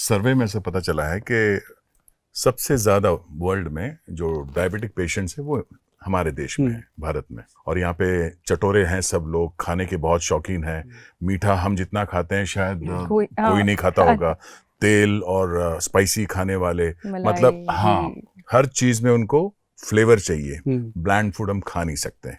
सर्वे में से पता चला है कि सबसे ज्यादा वर्ल्ड में जो डायबिटिक पेशेंट्स हैं वो हमारे देश में है, भारत में। और यहाँ पे चटोरे हैं सब लोग, खाने के बहुत शौकीन हैं। मीठा हम जितना खाते हैं शायद कोई नहीं खाता होगा। तेल और स्पाइसी खाने वाले, मतलब हाँ, हर चीज में उनको फ्लेवर चाहिए। ब्लैंड फूड हम खा नहीं सकते हैं,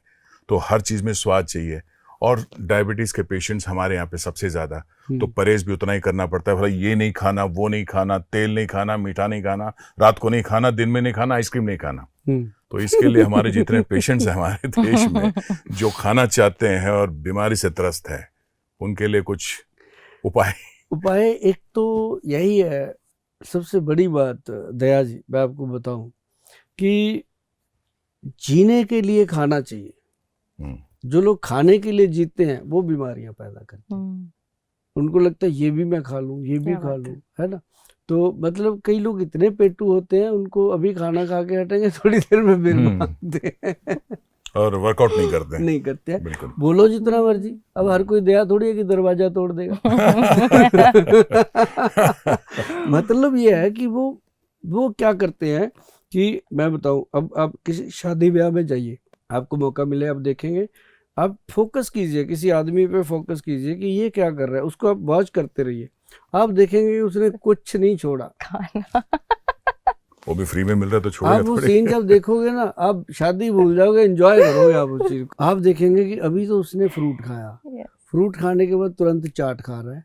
तो हर चीज में स्वाद चाहिए। और डायबिटीज के पेशेंट्स हमारे यहाँ पे सबसे ज्यादा, तो परहेज भी उतना ही करना पड़ता है। भाई ये नहीं खाना, वो नहीं खाना, तेल नहीं खाना, मीठा नहीं खाना, रात को नहीं खाना, दिन में नहीं खाना, आइसक्रीम नहीं खाना। तो इसके लिए हमारे जितने पेशेंट्स हैं हमारे देश में जो खाना चाहते हैं और बीमारी से त्रस्त है, उनके लिए कुछ उपाय एक तो यही है। सबसे बड़ी बात दया जी, मैं आपको बताऊं कि जीने के लिए खाना चाहिए। जो लोग खाने के लिए जीते हैं वो बीमारियां पैदा करते हैं। उनको लगता है ये भी मैं खा लूं, ये भी खा लूं, है ना। तो मतलब कई लोग इतने पेटू होते हैं, उनको अभी खाना खा के हटेंगे, थोड़ी देर में बिल मांगते हैं और वर्कआउट नहीं करते हैं। बिल्कुल। बोलो जितना मर्जी, अब हर कोई दया थोड़ी है कि दरवाजा तोड़ देगा मतलब ये है कि वो क्या करते हैं कि मैं बताऊं, अब आप किसी शादी ब्याह में जाइए, आपको मौका मिले, आप देखेंगे, आप फोकस कीजिए, किसी आदमी पे फोकस कीजिए कि ये क्या कर रहा है, उसको आप वॉच करते रहिए। आप देखेंगे उसने कुछ नहीं छोड़ा खाना वो भी फ्री में मिल रहा है तो छोड़ेगा आप वो सीन जब देखोगे ना, आप शादी भूल जाओगे, एंजॉय करोगे आप उस चीज को। आप देखेंगे कि अभी तो उसने फ्रूट खाया, फ्रूट खाने के बाद तुरंत चाट खा रहा है।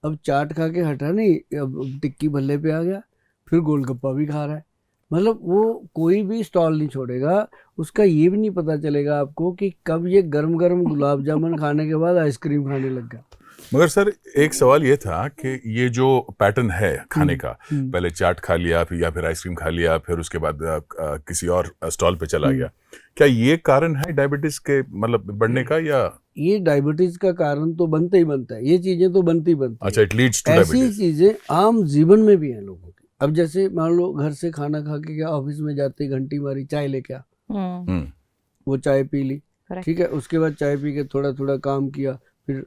अब चाट खा के हटा नहीं, अब टिक्की भल्ले पे आ गया, फिर गोलगप्पा भी खा रहा है। मतलब वो कोई भी स्टॉल नहीं छोड़ेगा। उसका ये भी नहीं पता चलेगा आपको कि कब ये गरम गरम गुलाब जामुन खाने के बाद आइसक्रीम खाने लग गया। मगर सर एक सवाल ये था कि ये जो पैटर्न है खाने का, पहले चाट खा लिया, फिर या फिर आइसक्रीम खा लिया, फिर उसके बाद किसी और स्टॉल पे चला गया, क्या ये कारण है डायबिटीज के मतलब बढ़ने का? या ये डायबिटीज का कारण तो बनता ही बनता है, ये चीजें तो बनती अच्छा, इट लीड्स टू डायबिटीज। ऐसी चीजें आम जीवन में भी हैं लोगों की। अब जैसे मान लो घर से खाना खा के क्या, ऑफिस में जाते घंटी मारी, चाय लेके आ, वो चाय पी ली, ठीक है, उसके बाद चाय पी के थोड़ा थोड़ा काम किया, फिर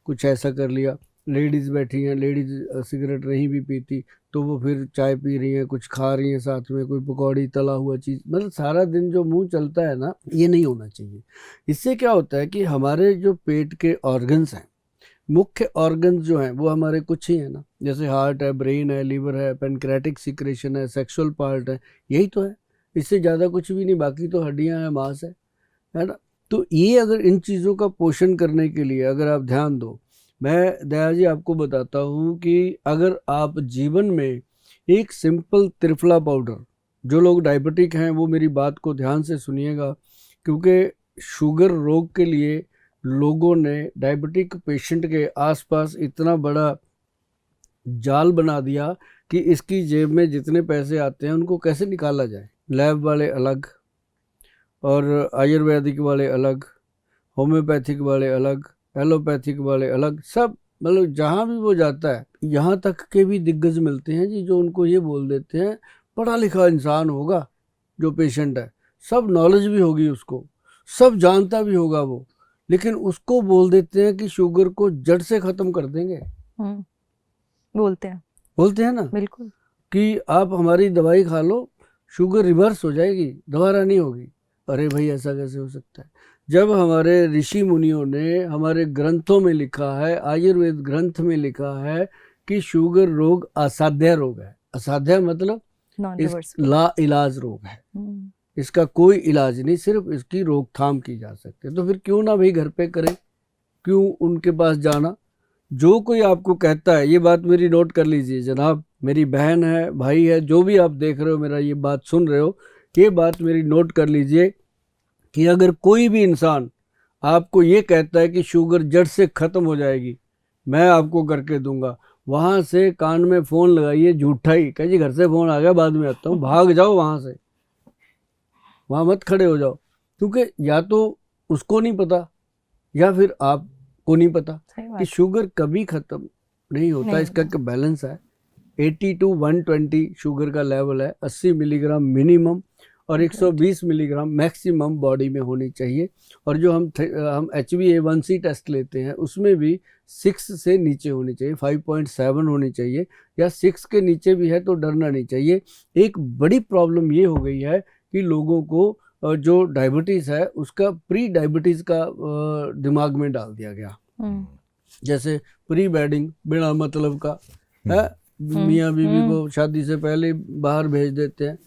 कुछ ऐसा कर लिया। लेडीज बैठी हैं, लेडीज सिगरेट नहीं भी पीती तो वो फिर चाय पी रही हैं, कुछ खा रही हैं साथ में, कोई पकौड़ी तला हुआ चीज़। मतलब सारा दिन जो मुंह चलता है ना, ये नहीं होना चाहिए। इससे क्या होता है कि हमारे जो पेट के ऑर्गन्स हैं, मुख्य ऑर्गन्स जो हैं वो हमारे कुछ ही है ना, जैसे हार्ट है, ब्रेन है, लीवर है, पेनक्रेटिक सिक्रेशन है, सेक्सुअल पार्ट है, यही तो है। इससे ज़्यादा कुछ भी नहीं, बाकी तो हड्डियाँ हैं, मांस है ना। तो ये अगर इन चीज़ों का पोषण करने के लिए अगर आप ध्यान दो, मैं दया जी आपको बताता हूँ कि अगर आप जीवन में एक सिंपल त्रिफला पाउडर, जो लोग डायबिटिक हैं वो मेरी बात को ध्यान से सुनिएगा, क्योंकि शुगर रोग के लिए लोगों ने डायबिटिक पेशेंट के आसपास इतना बड़ा जाल बना दिया कि इसकी जेब में जितने पैसे आते हैं उनको कैसे निकाला जाए। लैब वाले अलग, और आयुर्वेदिक वाले अलग, होम्योपैथिक वाले अलग, एलोपैथिक वाले अलग, सब मतलब जहाँ भी वो जाता है, यहाँ तक के भी दिग्गज मिलते हैं जी, जो उनको ये बोल देते हैं, पढ़ा लिखा इंसान होगा जो पेशेंट है, सब नॉलेज भी होगी उसको, सब जानता भी होगा वो, लेकिन उसको बोल देते हैं कि शुगर को जड़ से ख़त्म कर देंगे। बोलते हैं ना, बिल्कुल, कि आप हमारी दवाई खा लो, शुगर रिवर्स हो जाएगी, दोबारा नहीं होगी। अरे भाई ऐसा कैसे हो सकता है, जब हमारे ऋषि मुनियों ने हमारे ग्रंथों में लिखा है, आयुर्वेद ग्रंथ में लिखा है कि शुगर रोग असाध्य रोग है। असाध्य मतलब ला इलाज रोग है, इसका कोई इलाज नहीं, सिर्फ इसकी रोकथाम की जा सकती है। तो फिर क्यों ना भाई घर पे करें, क्यों उनके पास जाना। जो कोई आपको कहता है, ये बात मेरी नोट कर लीजिए जनाब, मेरी बहन है, भाई है, जो भी आप देख रहे हो मेरा ये बात सुन रहे हो, ये बात मेरी नोट कर लीजिए कि अगर कोई भी इंसान आपको ये कहता है कि शुगर जड़ से ख़त्म हो जाएगी, मैं आपको करके दूंगा, वहाँ से कान में फ़ोन लगाइए, झूठा ही कह जी घर से फ़ोन आ गया, बाद में आता हूँ, भाग जाओ वहाँ से, वहाँ मत खड़े हो जाओ, क्योंकि या तो उसको नहीं पता या फिर आपको नहीं पता कि शुगर कभी ख़त्म नहीं होता। इसका एक बैलेंस है, 80 to 120 शुगर का लेवल है, 80 मिलीग्राम मिनिमम, और 120 मिलीग्राम मैक्सिमम बॉडी में होनी चाहिए। और जो हम HbA1c टेस्ट लेते हैं उसमें भी 6 से नीचे होनी चाहिए, 5.7 होनी चाहिए, या 6 के नीचे भी है तो डरना नहीं चाहिए। एक बड़ी प्रॉब्लम ये हो गई है कि लोगों को जो डायबिटीज़ है उसका प्री डायबिटीज़ का दिमाग में डाल दिया गया। जैसे प्री वेडिंग बिना मतलब का है, मियाँ बीवी को शादी से पहले बाहर भेज देते हैं।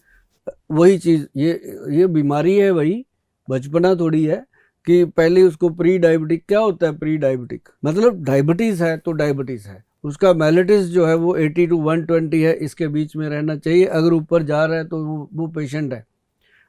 वही चीज़ ये बीमारी है, वही बचपना थोड़ी है कि पहले उसको प्री डायबिटिक। क्या होता है प्री डायबिटिक? मतलब डायबिटीज़ है तो डायबिटीज़ है, उसका मेलिटस जो है वो 80 to 120 है, इसके बीच में रहना चाहिए। अगर ऊपर जा रहा है तो वो पेशेंट है,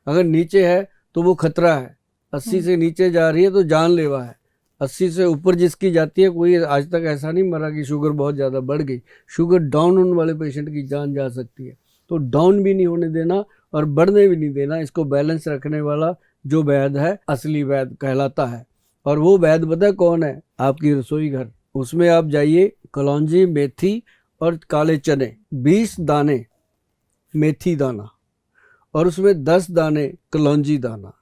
अगर नीचे है तो वो खतरा है। 80 से नीचे जा रही है तो जानलेवा है, 80 से ऊपर जिसकी जाती है, कोई आज तक ऐसा नहीं मरा कि शुगर बहुत ज़्यादा बढ़ गई। शुगर डाउन होने वाले पेशेंट की जान जा सकती है। तो डाउन भी नहीं होने देना और बढ़ने भी नहीं देना। इसको बैलेंस रखने वाला जो वैद्य है असली वैद्य कहलाता है। और वो वैद्य पता है कौन है? आपकी रसोई घर। उसमें आप जाइए, कलौंजी, मेथी और काले चने, 20 दाने मेथी दाना, और उसमें 10 दाने कलौंजी दाना,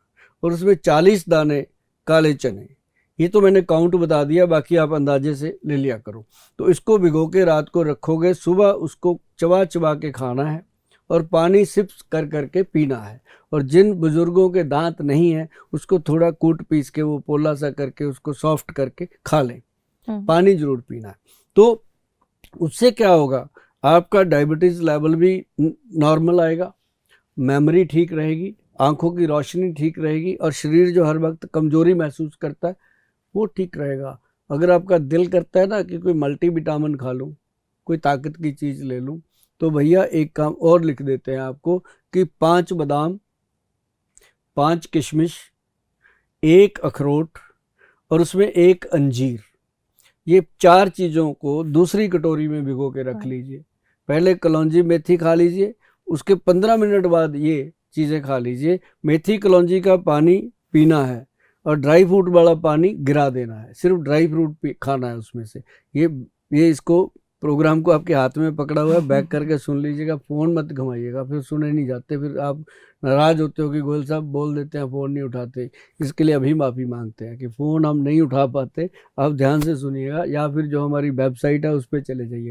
और उसमें 40 दाने काले चने। ये तो मैंने काउंट बता दिया, बाकी आप अंदाजे से ले लिया करो। तो इसको भिगो के रात को रखोगे, सुबह उसको चबा चबा के खाना है और पानी सिप्स कर करके पीना है। और जिन बुजुर्गों के दांत नहीं है उसको थोड़ा कूट पीस के वो पोला सा करके उसको सॉफ्ट करके खा लें। पानी जरूर पीना है। तो उससे क्या होगा, आपका डायबिटीज़ लेवल भी नॉर्मल आएगा, मेमोरी ठीक रहेगी, आंखों की रोशनी ठीक रहेगी, और शरीर जो हर वक्त कमजोरी महसूस करता है वो ठीक रहेगा। अगर आपका दिल करता है ना कि कोई मल्टीविटामिन खा लूँ, कोई ताकत की चीज़ ले लूँ, तो भैया एक काम और लिख देते हैं आपको कि 5 बादाम, 5 किशमिश, 1 अखरोट और उसमें 1 अंजीर, ये 4 चीज़ों को दूसरी कटोरी में भिगो के रख लीजिए। पहले कलौंजी मेथी खा लीजिए, उसके 15 मिनट बाद ये चीज़ें खा लीजिए। मेथी कलौंजी का पानी पीना है और ड्राई फ्रूट वाला पानी गिरा देना है, सिर्फ ड्राई फ्रूट खाना है उसमें से। ये इसको प्रोग्राम को आपके हाथ में पकड़ा हुआ है, बैक करके सुन लीजिएगा, फ़ोन मत घुमाइएगा, फिर सुने नहीं जाते, फिर आप नाराज़ होते हो कि गोयल साहब बोल देते हैं फ़ोन नहीं उठाते। इसके लिए अभी माफ़ी मांगते हैं कि फ़ोन हम नहीं उठा पाते। आप ध्यान से सुनिएगा, या फिर जो हमारी वेबसाइट है उस पर चले जाइए।